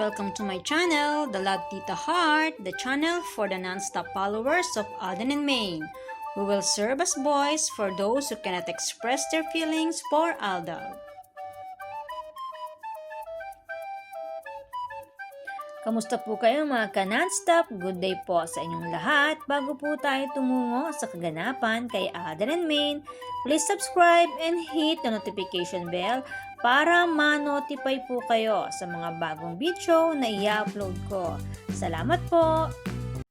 welcome to my channel, The Love Tita Heart, the channel for the non-stop followers of Alden and Maine, who will serve as voice for those who cannot express their feelings for Aldab. Kamusta po kayo mga ka-non-stop? Good day po sa inyong lahat. Bago po tayo tumungo sa kaganapan kay Alden and Maine, please subscribe and hit the notification bell para ma-notify po kayo sa mga bagong video na i-upload ko. Salamat po!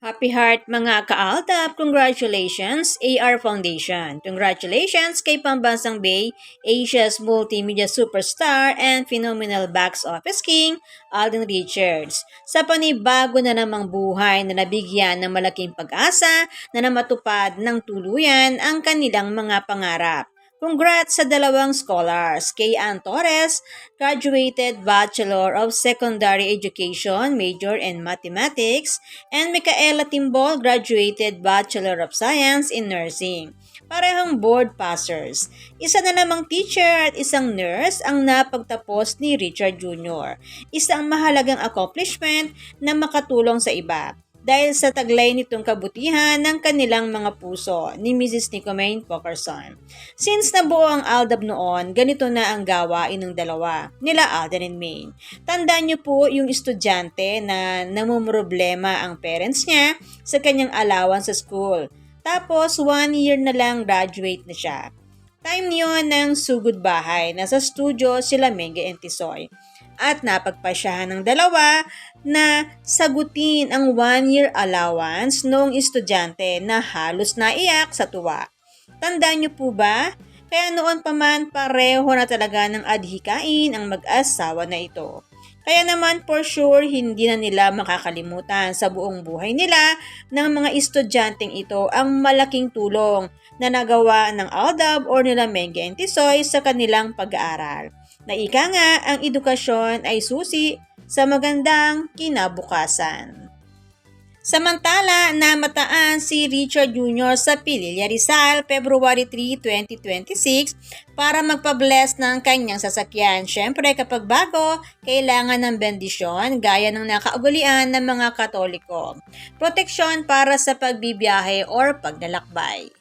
Happy Heart mga ka-Aldab! Congratulations AR Foundation! Congratulations kay Pambansang Bay, Asia's multimedia superstar and phenomenal box office king, Alden Richards, sa panibago na namang buhay na nabigyan ng malaking pag-asa na matupad ng tuluyan ang kanilang mga pangarap. Congrats sa dalawang scholars. Kay Ann Torres, graduated Bachelor of Secondary Education, major in Mathematics, and Micaela Timbol, graduated Bachelor of Science in Nursing. Parehong board passers. Isa na namang teacher at isang nurse ang napagtapos ni Richard Jr. Isang mahalagang accomplishment na makatulong sa iba dahil sa taglay nitong kabutihan ng kanilang mga puso ni Mrs. Nicomane Pokerson. Since nabuo ang Aldab noon, ganito na ang gawain ng dalawa, nila Alden and Maine. Tandaan niyo po yung estudyante na namumroblema ang parents niya sa kanyang allowance sa school. Tapos 1 year na lang graduate na siya. Time niyon ng sugod bahay, nasa studio sila Mengge and Tisoy. At napagpasyahan ng dalawa na sagutin ang 1-year allowance noong estudyante na halos naiyak sa tuwa. Tandaan niyo po ba? Kaya noon pa man pareho na talaga ng adhikain ang mag-asawa na ito. Kaya naman for sure hindi na nila makakalimutan sa buong buhay nila ng mga estudyanteng ito ang malaking tulong na nagawa ng Aldab or nila Mengge and Tisoy sa kanilang pag-aaral. Na ika nga, ang edukasyon ay susi sa magandang kinabukasan. Samantala, namataan si Richard Jr. sa Pililla Rizal, February 3, 2026 para magpa-bless ng kanyang sasakyan. Siyempre kapag bago, kailangan ng bendisyon gaya ng nakaugalian ng mga Katoliko. Proteksyon para sa pagbibiyahe or paglalakbay.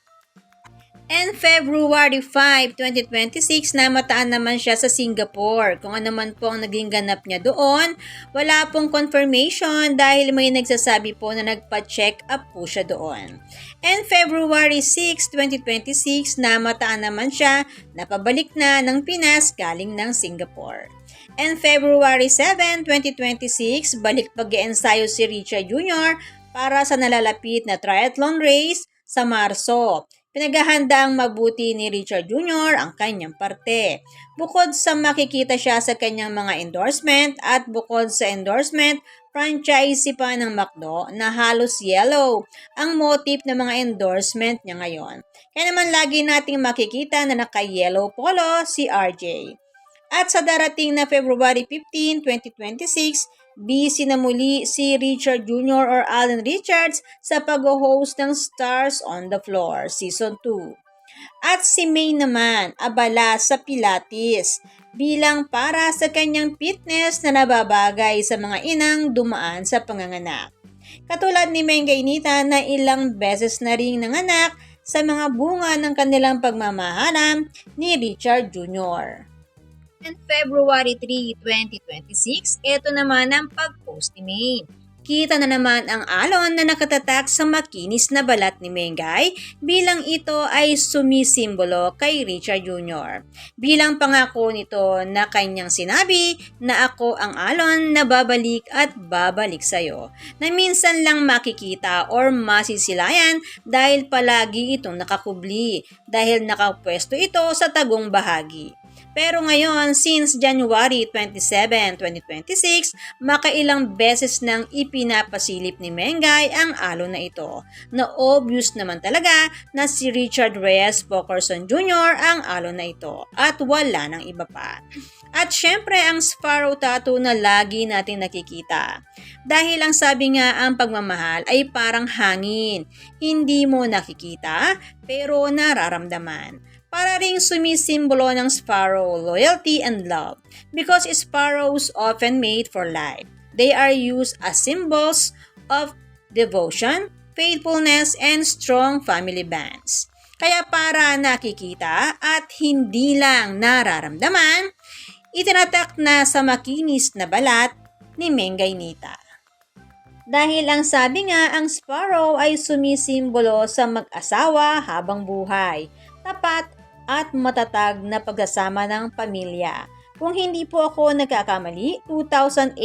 And February 5, 2026, namataan naman siya sa Singapore. Kung ano man po ang naging ganap niya doon, wala pong confirmation dahil may nagsasabi po na nagpa-check up po siya doon. And February 6, 2026, namataan naman siya na pabalik na ng Pinas galing ng Singapore. And February 7, 2026, balik pag-iensayo si Richard Jr. para sa nalalapit na triathlon race sa Marso. Pinaghahandang mabuti ni Richard Jr. ang kanyang parte. Bukod sa makikita siya sa kanyang mga endorsement at bukod sa endorsement, franchisee pa ng McDo na halos yellow ang motif ng mga endorsement niya ngayon. Kaya naman lagi nating makikita na naka-yellow polo si RJ. At sa darating na February 15, 2026, busy na muli si Richard Jr. or Alden Richards sa pag-host ng Stars on the Floor Season 2. At si Maine naman, abala sa Pilates bilang para sa kanyang fitness na nababagay sa mga inang dumaan sa panganganak. Katulad ni Mengge Inita na ilang beses na ring nanganak sa mga bunga ng kanilang pagmamahalan ni Richard Jr. And February 3, 2026, ito naman ang pag-post ni Maine. Kita na naman ang alon na nakatatak sa makinis na balat ni Mengay bilang ito ay sumisimbolo kay Richard Jr. Bilang pangako nito na kanyang sinabi na ako ang alon na babalik at babalik sa'yo. Na minsan lang makikita or masisilayan dahil palagi itong nakakubli dahil nakapwesto ito sa tagong bahagi. Pero ngayon, since January 27, 2026, makailang beses nang ipinapasilip ni Mengay ang alon na ito. Na obvious naman talaga na si Richard Reyes Pokerson Jr. ang alon na ito at wala nang iba pa. At syempre ang Sparrow Tattoo na lagi nating nakikita. Dahil ang sabi nga ang pagmamahal ay parang hangin. Hindi mo nakikita pero nararamdaman. Para ring sumisimbolo ng Sparrow, loyalty and love because sparrows often mate for life. They are used as symbols of devotion, faithfulness, and strong family bonds. Kaya para nakikita at hindi lang nararamdaman, itinatak na sa makinis na balat ni Mengay Nita. Dahil ang sabi nga, ang sparrow ay sumisimbolo sa mag-asawa habang buhay, tapat at matatag na pagsasama ng pamilya. Kung hindi po ako nagkakamali, 2018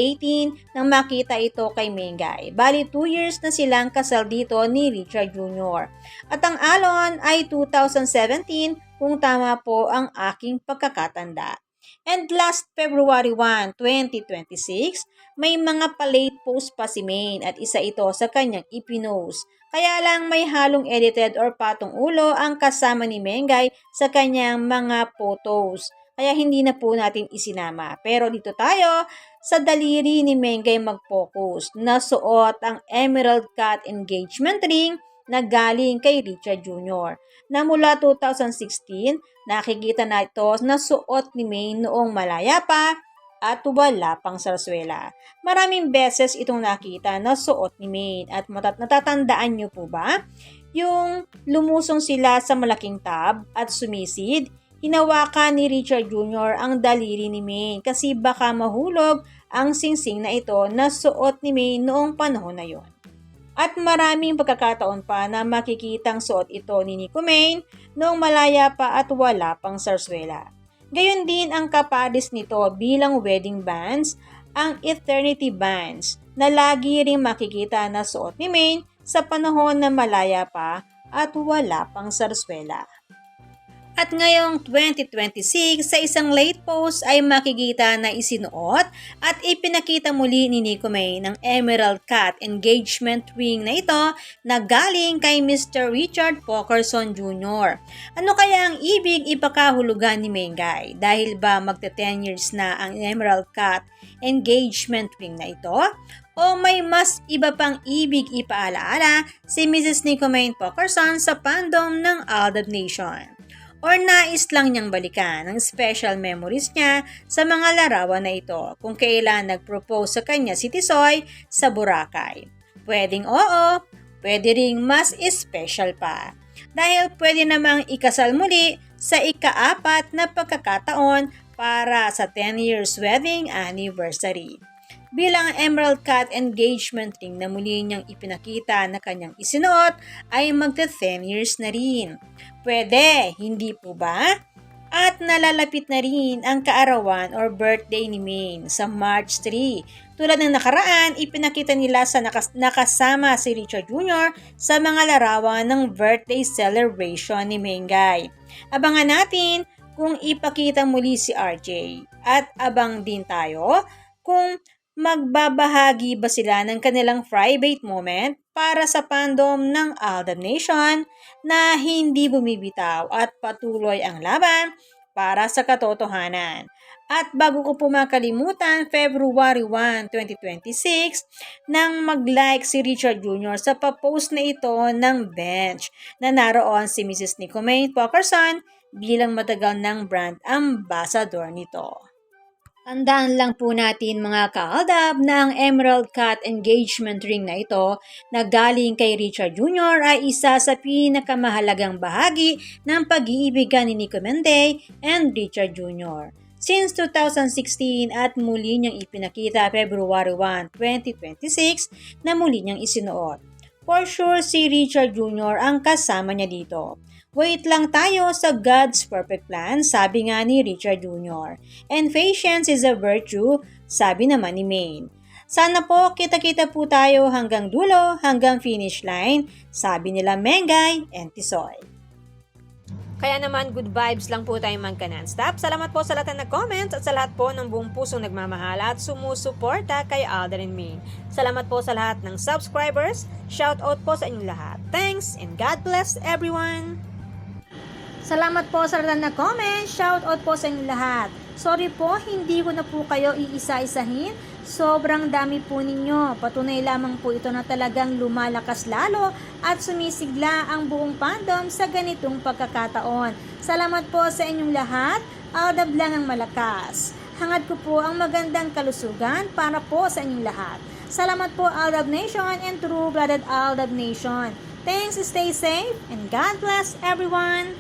nang makita ito kay Mengay. Bali 2 years na silang kasal dito ni Richard Jr. At ang alon ay 2017 kung tama po ang aking pagkakatanda. And last February 1, 2026, may mga palate post pa si Maine at isa ito sa kanyang ipinost. Kaya lang may halong edited or patong ulo ang kasama ni Mengay sa kanyang mga photos. Kaya hindi na po natin isinama. Pero dito tayo sa daliri ni Mengay mag-focus na suot ang Emerald Cut engagement ring na galing kay Richard Jr. na mula 2016, nakikita na ito na suot ni Maine noong malaya pa at wala pang sarswela. Maraming beses itong nakita na suot ni Maine at natatandaan niyo po ba? Yung lumusong sila sa malaking tub at sumisid, hinawakan ni Richard Jr. ang daliri ni Maine kasi baka mahulog ang singsing na ito na suot ni Maine noong panahon na yon. At maraming pagkakataon pa na makikitang suot ito ni Nico Maine noong malaya pa at wala pang sarswela. Gayon din ang kapares nito bilang wedding bands, ang Eternity Bands, na lagi ring makikita na suot ni Maine sa panahon na malaya pa at wala pang sarswela. At ngayong 2026, sa isang late post ay makikita na isinuot at ipinakita muli ni Nico Maine ang Emerald Cut engagement ring na ito na galing kay Mr. Richard Pokerson Jr. Ano kaya ang ibig ipakahulugan ni Mengay? Dahil ba magte-10 years na ang Emerald Cut engagement ring na ito? O may mas iba pang ibig ipaalaala si Mrs. Nico Maine Pokerson sa fandom ng Aldab Nation? Or nais lang niyang balikan ang special memories niya sa mga larawan na ito kung kailan nag-propose sa kanya si Tisoy sa Boracay. Pwedeng oo, pwede ring mas special pa. Dahil pwede namang ikasal muli sa ika-4 na pagkakataon para sa 10 years wedding anniversary. Bilang Emerald Cut engagement ring na muli niyang ipinakita na kanyang isinuot ay magta-10 years na rin. Pwede, hindi po ba? At nalalapit na rin ang kaarawan or birthday ni Maine sa March 3. Tulad ng nakaraan, ipinakita nila sa nakasama si Richard Jr. sa mga larawan ng birthday celebration ni Mengay. Abangan natin kung ipakita muli si RJ. At abang din tayo kung magbabahagi ba sila ng kanilang private moment para sa fandom ng Aldab Nation na hindi bumibitaw at patuloy ang laban para sa katotohanan. At bago ko po makalimutan, February 1, 2026, nang mag-like si Richard Jr. sa pa-post na ito ng bench na naroon si Mrs. Nico Maine Pokerson bilang matagal ng brand ambassador nito. Tandaan lang po natin mga ka-Aldab na ang Emerald Cut engagement ring na ito na galing kay Richard Jr. ay isa sa pinakamahalagang bahagi ng pag-iibigan ni Nico Menday and Richard Jr. Since 2016 at muli niyang ipinakita February 1, 2026 na muli niyang isinuot. For sure si Richard Jr. ang kasama niya dito. Wait lang tayo sa God's perfect plan, sabi nga ni Richard Jr. And patience is a virtue, sabi naman ni Maine. Sana po kita-kita po tayo hanggang dulo, hanggang finish line, sabi nila Mengay and Tisoy. Kaya naman, good vibes lang po tayo magka-non-stop. Salamat po sa lahat ng nag-comments at sa lahat po ng buong pusong nagmamahal at sumusuporta kay Alden and Maine. Salamat po sa lahat ng subscribers. Shout out po sa inyong lahat. Thanks and God bless everyone! Salamat po sa lahat na comment. Shout out po sa inyong lahat. Sorry po, hindi ko na po kayo iisa-isahin. Sobrang dami po ninyo. Patunay lamang po ito na talagang lumalakas lalo at sumisigla ang buong fandom sa ganitong pagkakataon. Salamat po sa inyong lahat. Aldab lang ang malakas. hangad ko po ang magandang kalusugan para po sa inyong lahat. Salamat po Aldab Nation and True-Blooded Aldab Nation. Thanks, stay safe, and God bless everyone!